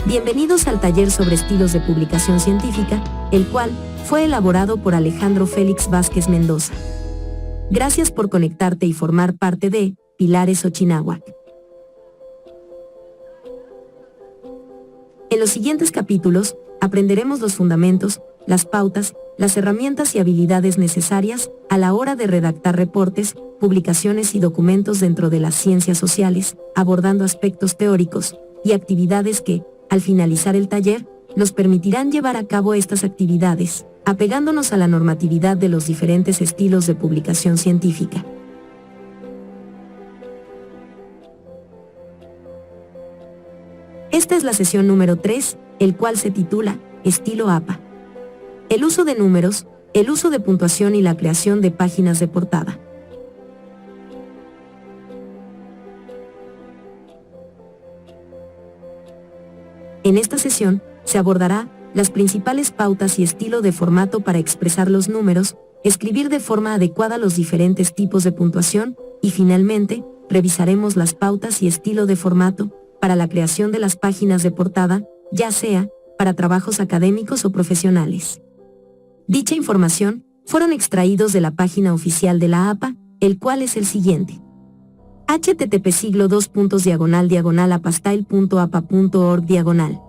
Bienvenidos al taller sobre estilos de publicación científica, el cual fue elaborado por Alejandro Félix Vázquez Mendoza. Gracias por conectarte y formar parte de Pilares Ochinahuac. En los siguientes capítulos, aprenderemos los fundamentos, las pautas, las herramientas y habilidades necesarias a la hora de redactar reportes, publicaciones y documentos dentro de las ciencias sociales, abordando aspectos teóricos y actividades que, al finalizar el taller, nos permitirán llevar a cabo estas actividades, apegándonos a la normatividad de los diferentes estilos de publicación científica. Esta es la sesión número 3, el cual se titula Estilo APA. El uso de números, el uso de puntuación y la creación de páginas de portada. En esta sesión, se abordará las principales pautas y estilo de formato para expresar los números, escribir de forma adecuada los diferentes tipos de puntuación, y finalmente, revisaremos las pautas y estilo de formato para la creación de las páginas de portada, ya sea para trabajos académicos o profesionales. Dicha información fueron extraídos de la página oficial de la APA, el cual es el siguiente: http://apastyle.apa.org/.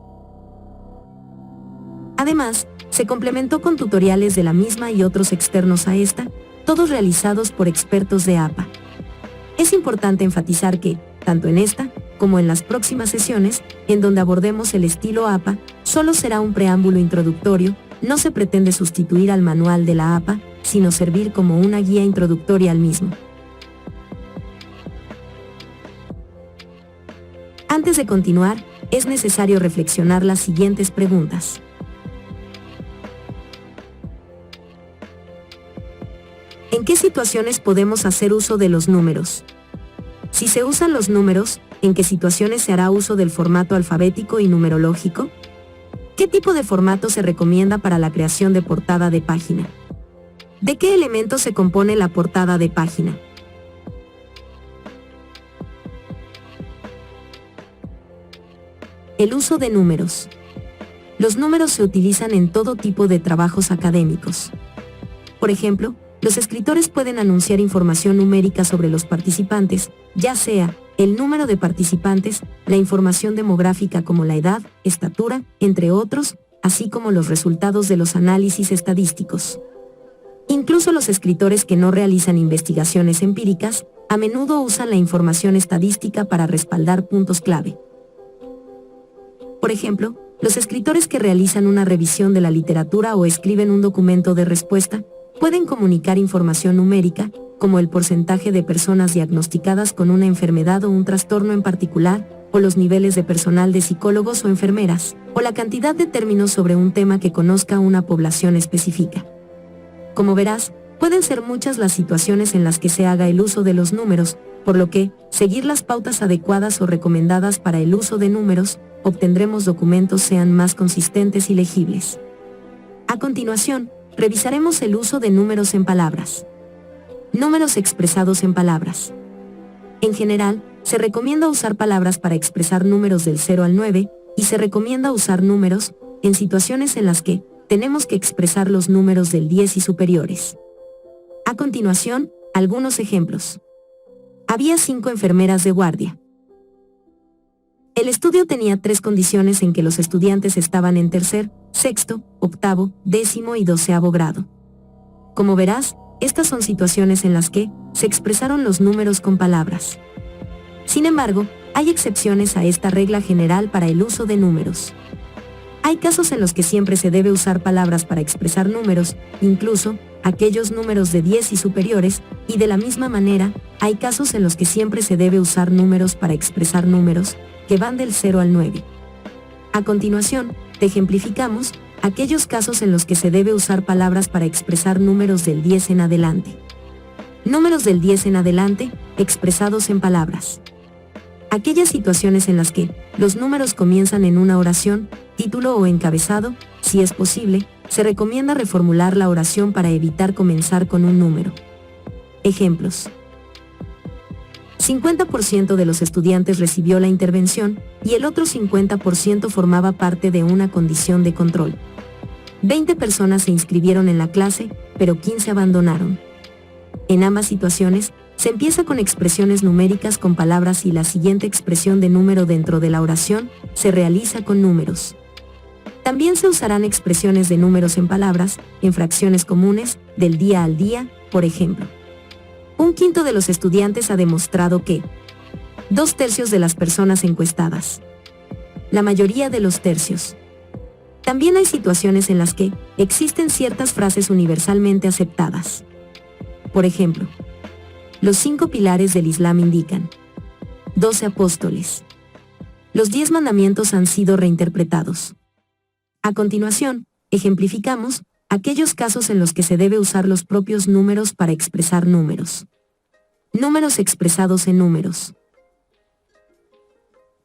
Además, se complementó con tutoriales de la misma y otros externos a esta, todos realizados por expertos de APA. Es importante enfatizar que, tanto en esta, como en las próximas sesiones, en donde abordemos el estilo APA, solo será un preámbulo introductorio, no se pretende sustituir al manual de la APA, sino servir como una guía introductoria al mismo. Antes de continuar, es necesario reflexionar las siguientes preguntas. ¿En qué situaciones podemos hacer uso de los números? Si se usan los números, ¿en qué situaciones se hará uso del formato alfabético y numerológico? ¿Qué tipo de formato se recomienda para la creación de portada de página? ¿De qué elementos se compone la portada de página? El uso de números. Los números se utilizan en todo tipo de trabajos académicos. Por ejemplo, los escritores pueden anunciar información numérica sobre los participantes, ya sea el número de participantes, la información demográfica como la edad, estatura, entre otros, así como los resultados de los análisis estadísticos. Incluso los escritores que no realizan investigaciones empíricas, a menudo usan la información estadística para respaldar puntos clave. Por ejemplo, los escritores que realizan una revisión de la literatura o escriben un documento de respuesta, pueden comunicar información numérica, como el porcentaje de personas diagnosticadas con una enfermedad o un trastorno en particular, o los niveles de personal de psicólogos o enfermeras, o la cantidad de términos sobre un tema que conozca una población específica. Como verás, pueden ser muchas las situaciones en las que se haga el uso de los números, por lo que, seguir las pautas adecuadas o recomendadas para el uso de números, obtendremos documentos sean más consistentes y legibles. A continuación, revisaremos el uso de números en palabras. Números expresados en palabras. En general, se recomienda usar palabras para expresar números del 0 al 9, y se recomienda usar números en situaciones en las que tenemos que expresar los números del 10 y superiores. A continuación, algunos ejemplos. Había 5 enfermeras de guardia. El estudio tenía 3 condiciones en que los estudiantes estaban en tercer, sexto, octavo, 10º y 12º grado. Como verás, estas son situaciones en las que se expresaron los números con palabras. Sin embargo, hay excepciones a esta regla general para el uso de números. Hay casos en los que siempre se debe usar palabras para expresar números, incluso aquellos números de 10 y superiores, y de la misma manera, hay casos en los que siempre se debe usar números para expresar números que van del 0 al 9. A continuación, te ejemplificamos aquellos casos en los que se debe usar palabras para expresar números del 10 en adelante. Números del 10 en adelante, expresados en palabras. Aquellas situaciones en las que los números comienzan en una oración, título o encabezado, si es posible, se recomienda reformular la oración para evitar comenzar con un número. Ejemplos. 50% de los estudiantes recibió la intervención y el otro 50% formaba parte de una condición de control. 20 personas se inscribieron en la clase, pero 15 abandonaron. En ambas situaciones, se empieza con expresiones numéricas con palabras y la siguiente expresión de número dentro de la oración se realiza con números. También se usarán expresiones de números en palabras, en fracciones comunes, del día al día, por ejemplo. Un quinto de los estudiantes ha demostrado que 2/3 de las personas encuestadas. La mayoría de los tercios. También hay situaciones en las que existen ciertas frases universalmente aceptadas. Por ejemplo, los 5 pilares del Islam indican 12 apóstoles. Los 10 mandamientos han sido reinterpretados. A continuación, ejemplificamos aquellos casos en los que se debe usar los propios números para expresar números. Números expresados en números.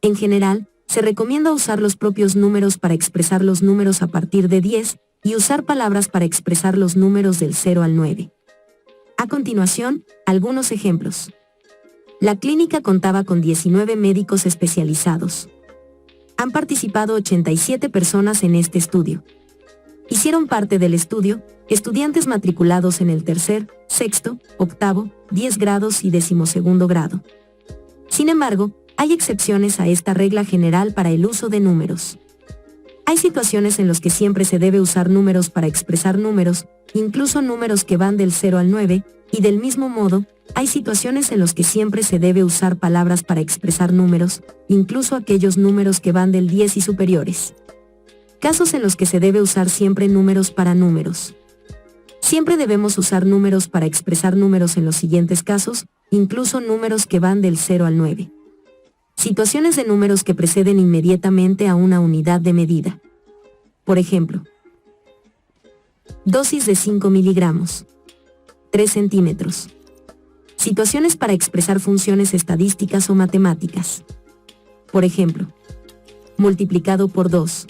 En general, se recomienda usar los propios números para expresar los números a partir de 10 y usar palabras para expresar los números del 0 al 9. A continuación, algunos ejemplos. La clínica contaba con 19 médicos especializados. Han participado 87 personas en este estudio. Hicieron parte del estudio estudiantes matriculados en el tercer, sexto, octavo, 10 grados y 12º grado. Sin embargo, hay excepciones a esta regla general para el uso de números. Hay situaciones en las que siempre se debe usar números para expresar números, incluso números que van del 0 al 9, y del mismo modo, hay situaciones en las que siempre se debe usar palabras para expresar números, incluso aquellos números que van del 10 y superiores. Casos en los que se debe usar siempre números para números. Siempre debemos usar números para expresar números en los siguientes casos, incluso números que van del 0 al 9. Situaciones de números que preceden inmediatamente a una unidad de medida. Por ejemplo, dosis de 5 miligramos. 3 centímetros. Situaciones para expresar funciones estadísticas o matemáticas. Por ejemplo, multiplicado por 2.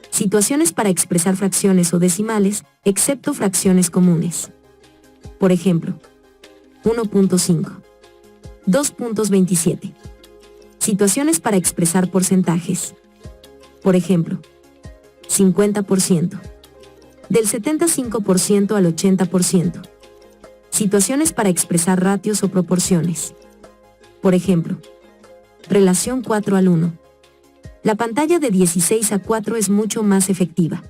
Situaciones para expresar fracciones o decimales, excepto fracciones comunes. Por ejemplo, 1.5. 2.27. Situaciones para expresar porcentajes. Por ejemplo, 50%. Del 75% al 80%. Situaciones para expresar ratios o proporciones. Por ejemplo, relación 4 al 1. La pantalla de 16 a 4 es mucho más efectiva.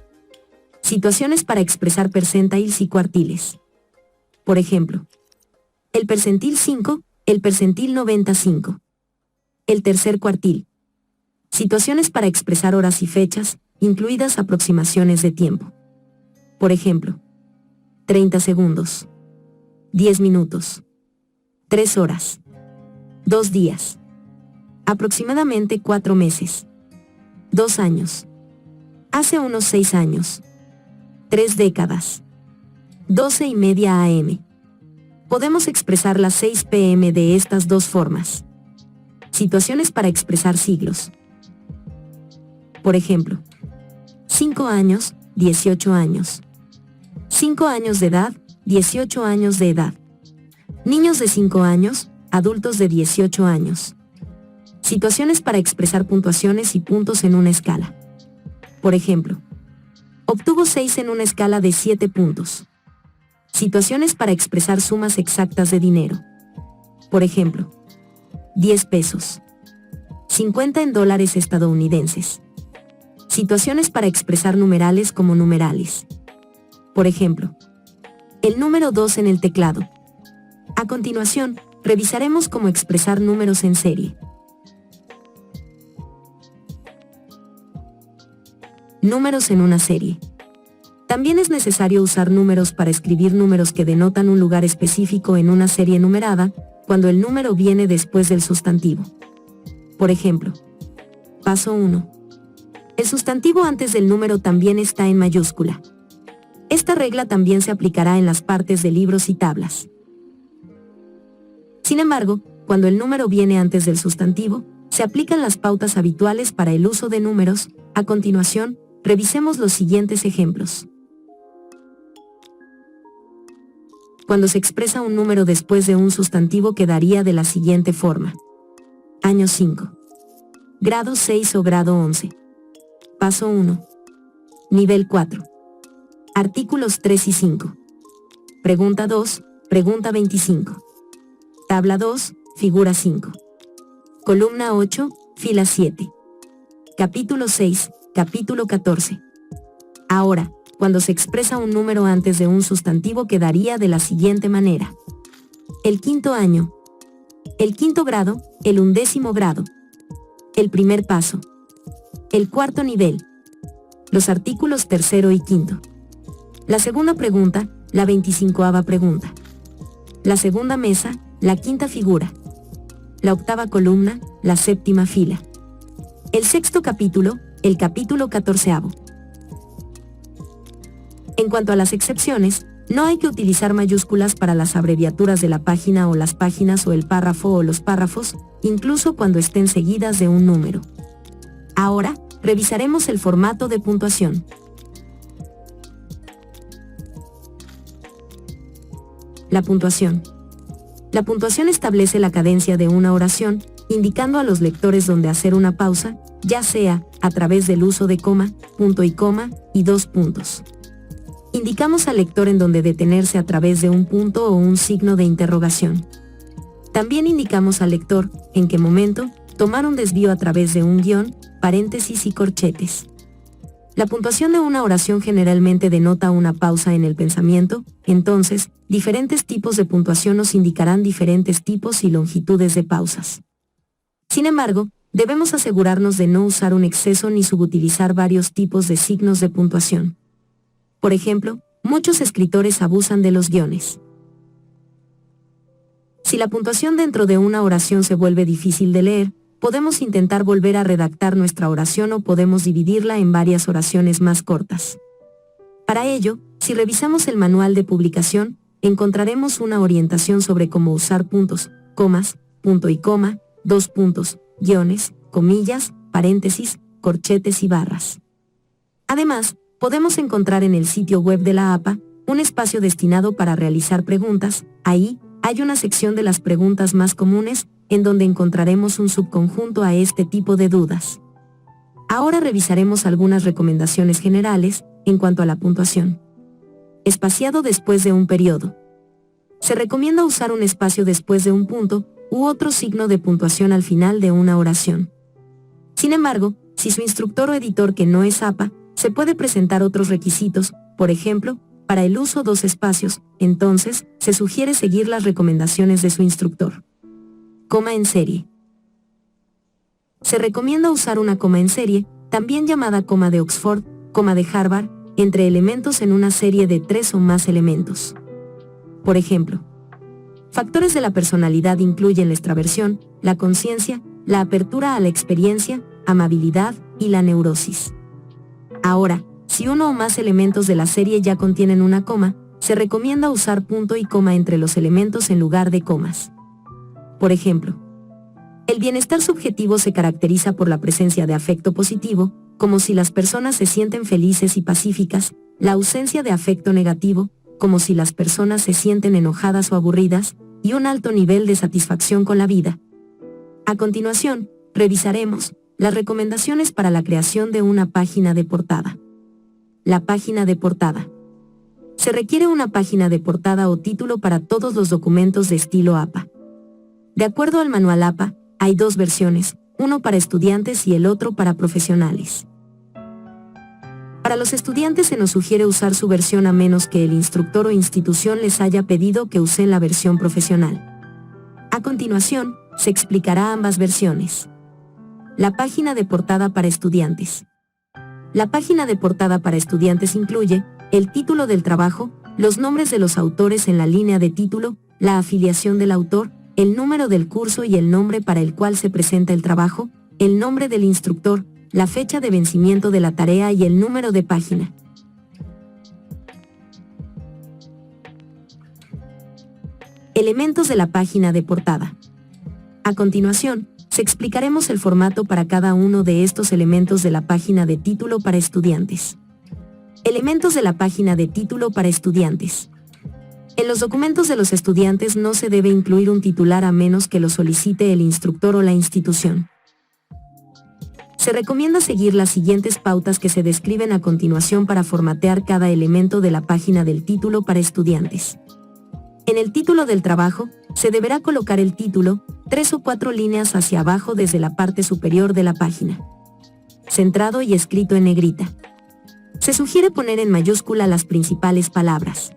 Situaciones para expresar percentiles y cuartiles. Por ejemplo, el percentil 5, el percentil 95. El tercer cuartil. Situaciones para expresar horas y fechas, incluidas aproximaciones de tiempo. Por ejemplo, 30 segundos. 10 minutos. 3 horas. 2 días. Aproximadamente 4 meses. 2 años. Hace unos 6 años. 3 décadas. 12:30 AM. Podemos expresar las 6 PM de estas dos formas. Situaciones para expresar siglos. Por ejemplo, 5 años, 18 años. 5 años de edad, 18 años de edad. Niños de 5 años, adultos de 18 años. Situaciones para expresar puntuaciones y puntos en una escala. Por ejemplo, obtuvo 6 en una escala de 7 puntos. Situaciones para expresar sumas exactas de dinero. Por ejemplo, 10 pesos. 50 en dólares estadounidenses. Situaciones para expresar numerales como numerales. Por ejemplo, el número 2 en el teclado. A continuación, revisaremos cómo expresar números en serie. Números en una serie. También es necesario usar números para escribir números que denotan un lugar específico en una serie numerada, cuando el número viene después del sustantivo. Por ejemplo, paso 1. El sustantivo antes del número también está en mayúscula. Esta regla también se aplicará en las partes de libros y tablas. Sin embargo, cuando el número viene antes del sustantivo, se aplican las pautas habituales para el uso de números. A continuación, revisemos los siguientes ejemplos. cuando se expresa un número después de un sustantivo quedaría de la siguiente forma. Año 5. Grado 6 o grado 11. Paso 1. Nivel 4. Artículos 3 y 5. Pregunta 2, pregunta 25. Tabla 2, figura 5. Columna 8, fila 7. Capítulo 6, capítulo 14. Ahora, cuando se expresa un número antes de un sustantivo quedaría de la siguiente manera. El quinto año. El quinto grado, el 11º grado. El primer paso. El cuarto nivel. Los artículos tercero y quinto. La segunda pregunta, la 25ª pregunta. La segunda mesa, la quinta figura. La octava columna, la séptima fila. El sexto capítulo, el capítulo 14º. En cuanto a las excepciones, no hay que utilizar mayúsculas para las abreviaturas de la página o las páginas o el párrafo o los párrafos, incluso cuando estén seguidas de un número. Ahora, revisaremos el formato de puntuación. La puntuación. La puntuación establece la cadencia de una oración, indicando a los lectores dónde hacer una pausa, ya sea a través del uso de coma, punto y 2 puntos. Indicamos al lector en dónde detenerse a través de un punto o un signo de interrogación. También indicamos al lector en qué momento tomar un desvío a través de un guión, paréntesis y corchetes. La puntuación de una oración generalmente denota una pausa en el pensamiento, entonces, diferentes tipos de puntuación nos indicarán diferentes tipos y longitudes de pausas. Sin embargo, debemos asegurarnos de no usar un exceso ni subutilizar varios tipos de signos de puntuación. Por ejemplo, muchos escritores abusan de los guiones. Si la puntuación dentro de una oración se vuelve difícil de leer, podemos intentar volver a redactar nuestra oración o podemos dividirla en varias oraciones más cortas. Para ello, si revisamos el manual de publicación, encontraremos una orientación sobre cómo usar puntos, comas, punto y coma, 2 puntos, guiones, comillas, paréntesis, corchetes y barras. Además, podemos encontrar en el sitio web de la APA un espacio destinado para realizar preguntas. Ahí hay una sección de las preguntas más comunes, en donde encontraremos un subconjunto a este tipo de dudas. Ahora revisaremos algunas recomendaciones generales en cuanto a la puntuación. Espaciado después de un periodo. Se recomienda usar un espacio después de un punto u otro signo de puntuación al final de una oración. Sin embargo, si su instructor o editor que no es APA, se puede presentar otros requisitos, por ejemplo, para el uso 2 espacios, entonces, se sugiere seguir las recomendaciones de su instructor. Coma en serie. Se recomienda usar una coma en serie, también llamada coma de Oxford, coma de Harvard, entre elementos en una serie de 3 o más elementos. Por ejemplo, factores de la personalidad incluyen la extraversión, la conciencia, la apertura a la experiencia, amabilidad y la neurosis. Ahora, si uno o más elementos de la serie ya contienen una coma, se recomienda usar punto y coma entre los elementos en lugar de comas. Por ejemplo, el bienestar subjetivo se caracteriza por la presencia de afecto positivo, como si las personas se sienten felices y pacíficas, la ausencia de afecto negativo, como si las personas se sienten enojadas o aburridas, y un alto nivel de satisfacción con la vida. A continuación, revisaremos las recomendaciones para la creación de una página de portada. La página de portada. Se requiere una página de portada o título para todos los documentos de estilo APA. De acuerdo al manual APA, hay 2 versiones, uno para estudiantes y el otro para profesionales. Para los estudiantes se nos sugiere usar su versión a menos que el instructor o institución les haya pedido que usen la versión profesional. A continuación, se explicará ambas versiones. La página de portada para estudiantes. La página de portada para estudiantes incluye el título del trabajo, los nombres de los autores en la línea de título, la afiliación del autor, el número del curso y el nombre para el cual se presenta el trabajo, el nombre del instructor, la fecha de vencimiento de la tarea y el número de página. Elementos de la página de portada. A continuación, se explicaremos el formato para cada uno de estos elementos de la página de título para estudiantes. Elementos de la página de título para estudiantes. En los documentos de los estudiantes no se debe incluir un titular a menos que lo solicite el instructor o la institución. Se recomienda seguir las siguientes pautas que se describen a continuación para formatear cada elemento de la página del título para estudiantes. En el título del trabajo, se deberá colocar el título, 3 o 4 líneas hacia abajo desde la parte superior de la página. Centrado y escrito en negrita. Se sugiere poner en mayúscula las principales palabras.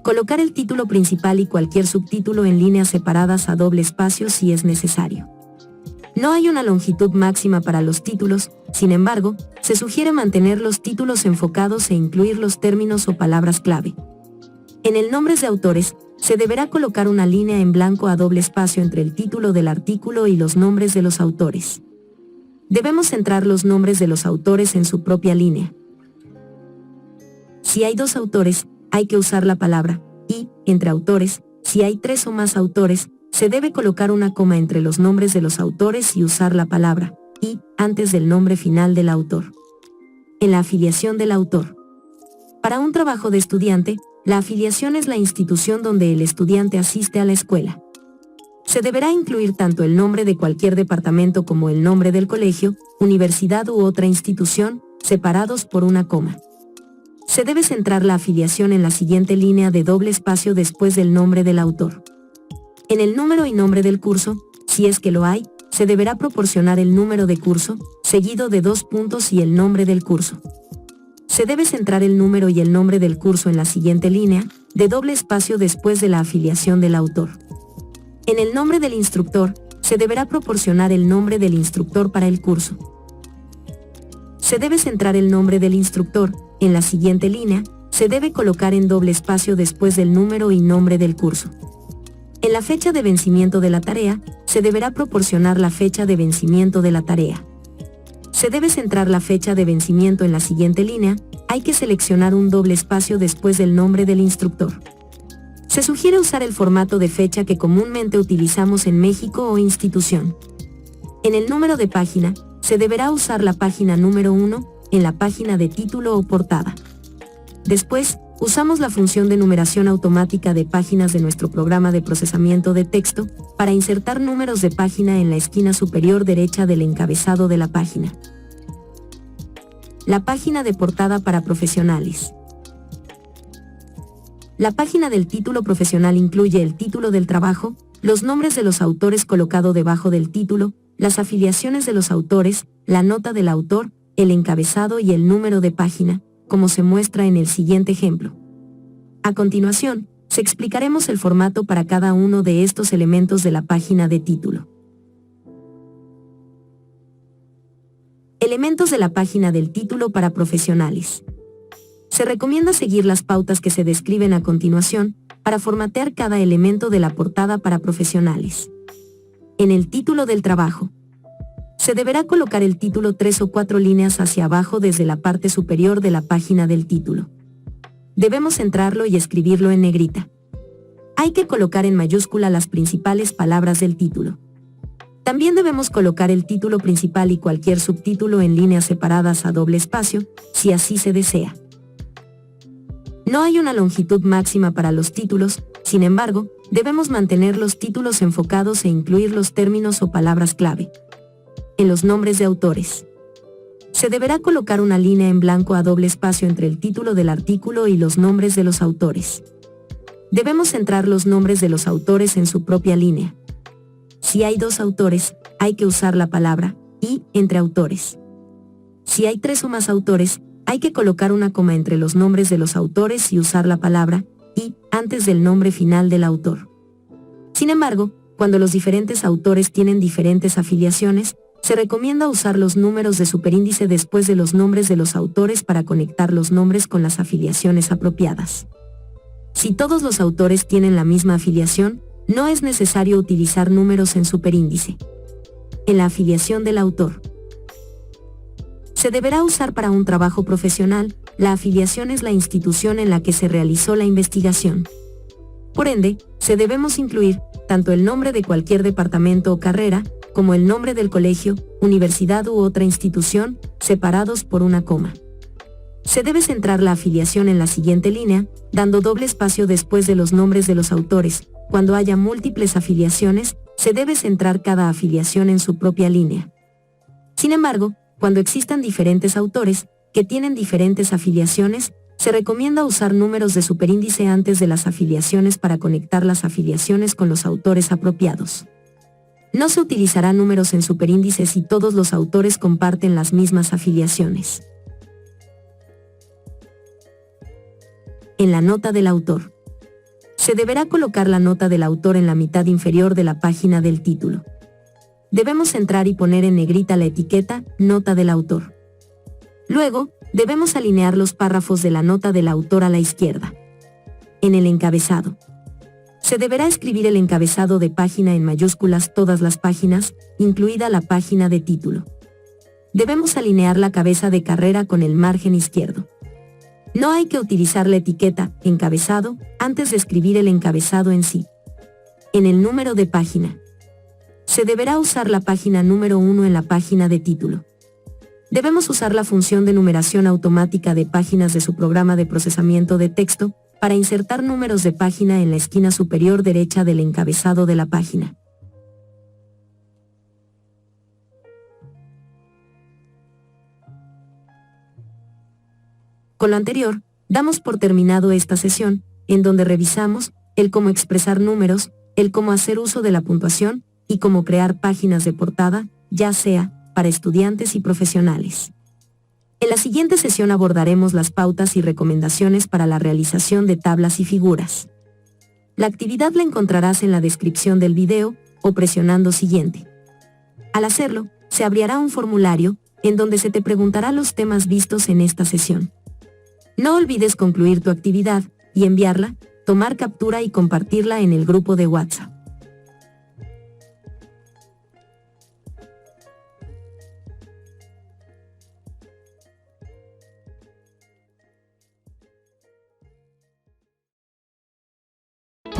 Colocar el título principal y cualquier subtítulo en líneas separadas a doble espacio si es necesario. No hay una longitud máxima para los títulos, sin embargo, se sugiere mantener los títulos enfocados e incluir los términos o palabras clave. En el nombres de autores, se deberá colocar una línea en blanco a doble espacio entre el título del artículo y los nombres de los autores. Debemos centrar los nombres de los autores en su propia línea. Si hay 2 autores, hay que usar la palabra y, entre autores, si hay 3 o más autores, se debe colocar una coma entre los nombres de los autores y usar la palabra y antes del nombre final del autor. En la afiliación del autor. Para un trabajo de estudiante, la afiliación es la institución donde el estudiante asiste a la escuela. Se deberá incluir tanto el nombre de cualquier departamento como el nombre del colegio, universidad u otra institución, separados por una coma. Se debe centrar la afiliación en la siguiente línea de doble espacio después del nombre del autor. En el número y nombre del curso, si es que lo hay, se deberá proporcionar el número de curso, seguido de 2 puntos y el nombre del curso. Se debe centrar el número y el nombre del curso en la siguiente línea, de doble espacio después de la afiliación del autor. En el nombre del instructor, se deberá proporcionar el nombre del instructor para el curso. Se debe centrar el nombre del instructor, en la siguiente línea, se debe colocar en doble espacio después del número y nombre del curso. En la fecha de vencimiento de la tarea, se deberá proporcionar la fecha de vencimiento de la tarea. Se debe centrar la fecha de vencimiento en la siguiente línea, hay que seleccionar un doble espacio después del nombre del instructor. Se sugiere usar el formato de fecha que comúnmente utilizamos en México o institución. En el número de página, se deberá usar la página número 1, en la página de título o portada. Después, usamos la función de numeración automática de páginas de nuestro programa de procesamiento de texto, para insertar números de página en la esquina superior derecha del encabezado de la página. La página de portada para profesionales. La página del título profesional incluye el título del trabajo, los nombres de los autores colocado debajo del título, las afiliaciones de los autores, la nota del autor, el encabezado y el número de página, como se muestra en el siguiente ejemplo. A continuación, se explicaremos el formato para cada uno de estos elementos de la página de título. Elementos de la página del título para profesionales. Se recomienda seguir las pautas que se describen a continuación, para formatear cada elemento de la portada para profesionales. En el título del trabajo, se deberá colocar el título 3 o 4 líneas hacia abajo desde la parte superior de la página del título. Debemos centrarlo y escribirlo en negrita. Hay que colocar en mayúscula las principales palabras del título. También debemos colocar el título principal y cualquier subtítulo en líneas separadas a doble espacio, si así se desea. No hay una longitud máxima para los títulos, sin embargo, debemos mantener los títulos enfocados e incluir los términos o palabras clave. En los nombres de autores, se deberá colocar una línea en blanco a doble espacio entre el título del artículo y los nombres de los autores. Debemos centrar los nombres de los autores en su propia línea. Si hay 2 autores, hay que usar la palabra y entre autores. Si hay 3 o más autores, hay que colocar una coma entre los nombres de los autores y usar la palabra y antes del nombre final del autor. Sin embargo, cuando los diferentes autores tienen diferentes afiliaciones, se recomienda usar los números de superíndice después de los nombres de los autores para conectar los nombres con las afiliaciones apropiadas. Si todos los autores tienen la misma afiliación, no es necesario utilizar números en superíndice. En la afiliación del autor, se deberá usar para un trabajo profesional, la afiliación es la institución en la que se realizó la investigación. Por ende, se debemos incluir tanto el nombre de cualquier departamento o carrera, como el nombre del colegio, universidad u otra institución, separados por una coma. Se debe centrar la afiliación en la siguiente línea, dando doble espacio después de los nombres de los autores. Cuando haya múltiples afiliaciones, se debe centrar cada afiliación en su propia línea. Sin embargo, cuando existan diferentes autores, que tienen diferentes afiliaciones, se recomienda usar números de superíndice antes de las afiliaciones para conectar las afiliaciones con los autores apropiados. No se utilizará números en superíndice si todos los autores comparten las mismas afiliaciones. En la nota del autor. Se deberá colocar la nota del autor en la mitad inferior de la página del título. Debemos centrar y poner en negrita la etiqueta Nota del autor. Luego, debemos alinear los párrafos de la nota del autor a la izquierda. En el encabezado. Se deberá escribir el encabezado de página en mayúsculas todas las páginas, incluida la página de título. Debemos alinear la cabeza de carrera con el margen izquierdo. No hay que utilizar la etiqueta encabezado antes de escribir el encabezado en sí. En el número de página. Se deberá usar la página número 1 en la página de título. Debemos usar la función de numeración automática de páginas de su programa de procesamiento de texto para insertar números de página en la esquina superior derecha del encabezado de la página. Con lo anterior, damos por terminado esta sesión, en donde revisamos el cómo expresar números, el cómo hacer uso de la puntuación y cómo crear páginas de portada, ya sea para estudiantes y profesionales. En la siguiente sesión abordaremos las pautas y recomendaciones para la realización de tablas y figuras. La actividad la encontrarás en la descripción del video o presionando siguiente. Al hacerlo, se abrirá un formulario en donde se te preguntará los temas vistos en esta sesión. No olvides concluir tu actividad y enviarla, tomar captura y compartirla en el grupo de WhatsApp.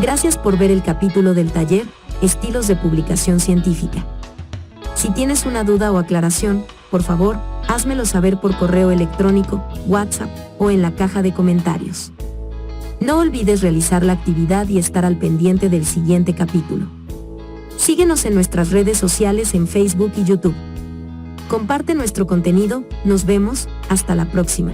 Gracias por ver el capítulo del taller Estilos de Publicación Científica. Si tienes una duda o aclaración, por favor, házmelo saber por correo electrónico, WhatsApp o en la caja de comentarios. No olvides realizar la actividad y estar al pendiente del siguiente capítulo. Síguenos en nuestras redes sociales en Facebook y YouTube. Comparte nuestro contenido, nos vemos, hasta la próxima.